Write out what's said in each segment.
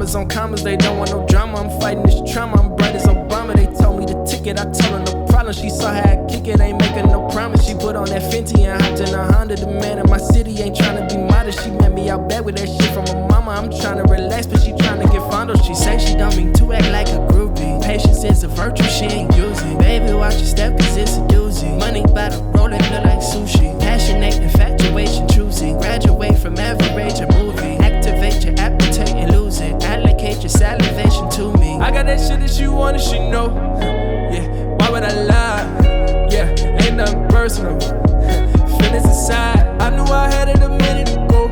Commas on commas, they don't want no drama. I'm fighting this trauma, I'm bright as Obama. They told me the ticket, I told her no problem. She saw how I kick it, ain't making no promise. She put on that Fenty and hopped in a Honda. The man in my city ain't tryna be modest. She met me out back with that shit from her mama. I'm tryna relax, but she tryna get fondled. She say she don't mean to act like a groupie. Patience is a virtue she ain't using. Baby, watch your step, cause it's a doozy. Money by the roll, it look like sushi. Passionate, infatuation, choosy. Graduate from average, a movie. Activate your appetite and lose it. Allocate your salivation to me. I got that shit that she want and she know. Yeah, why would I lie? Yeah, ain't nothing personal. Feelings aside, I knew I had it a minute ago.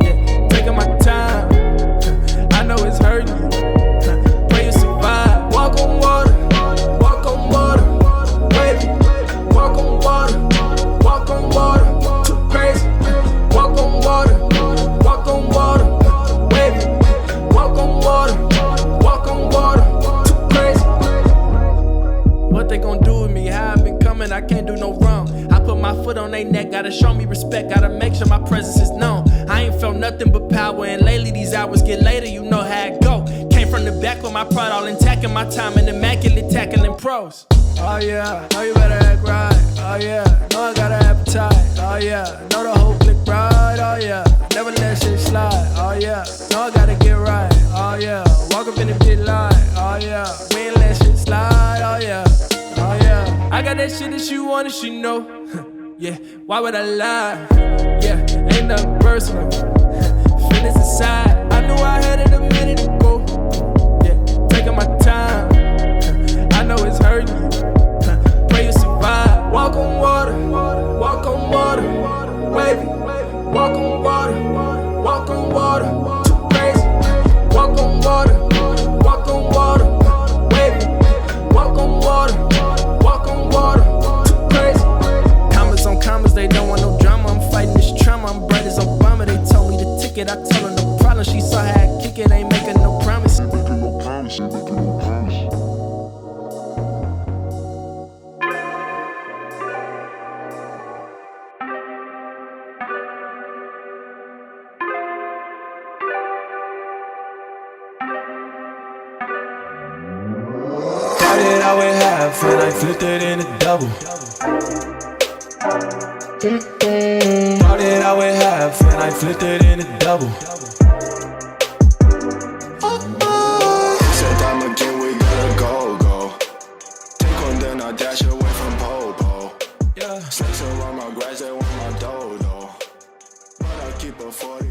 Yeah, taking my time. I know it's hurting you. Pray you survive. Walk on water, walk on water. Wait, walk on water, walk on water. Too crazy. Walk on water, walk on water. Wait, walk on water, walk on water. Too crazy. What they gon' do with me? How I been coming? I can't do no wrong. I put my foot on they neck, gotta show me respect, gotta make sure my presence is known. I ain't felt nothing but power, and lately these hours get later, you know how it go. Came from the back with my pride all intact, and my time in immaculate tackling pros. Oh yeah, know you better act right. Oh yeah, know I got an appetite. Oh yeah, know the whole clique right. Oh yeah, never let shit slide. Oh yeah, know I gotta get right. Oh yeah, walk up in the big light. Oh yeah, we ain't let shit slide. Oh yeah, oh yeah, I got that shit that she want and she know. Yeah, why would I lie? Yeah, ain't nothing personal. Feelings aside, I knew I had it a minute ago. Yeah, taking my time. I know it's hurting you. Pray you survive. Walk on water, walk on water. Wavy, walk on water, walk on water. Too crazy. Walk on water, walk on water. Wavy, walk on water, walk on water. Too crazy. Commas on commas, they don't want no drama. I'm fighting this trauma, I'm bright as Obama. They told me the ticket, I told her no problem. She saw how I kick it, ain't making no promise. Ain't making no promise, ain't making no promise. Started out with half and I flipped it into double. Started out with half and I flipped it into double. Said time again, we gotta go. Take one, then I dash away from Popo. Yeah. Snakes around my grass, they want my dodo. But I keep a 40.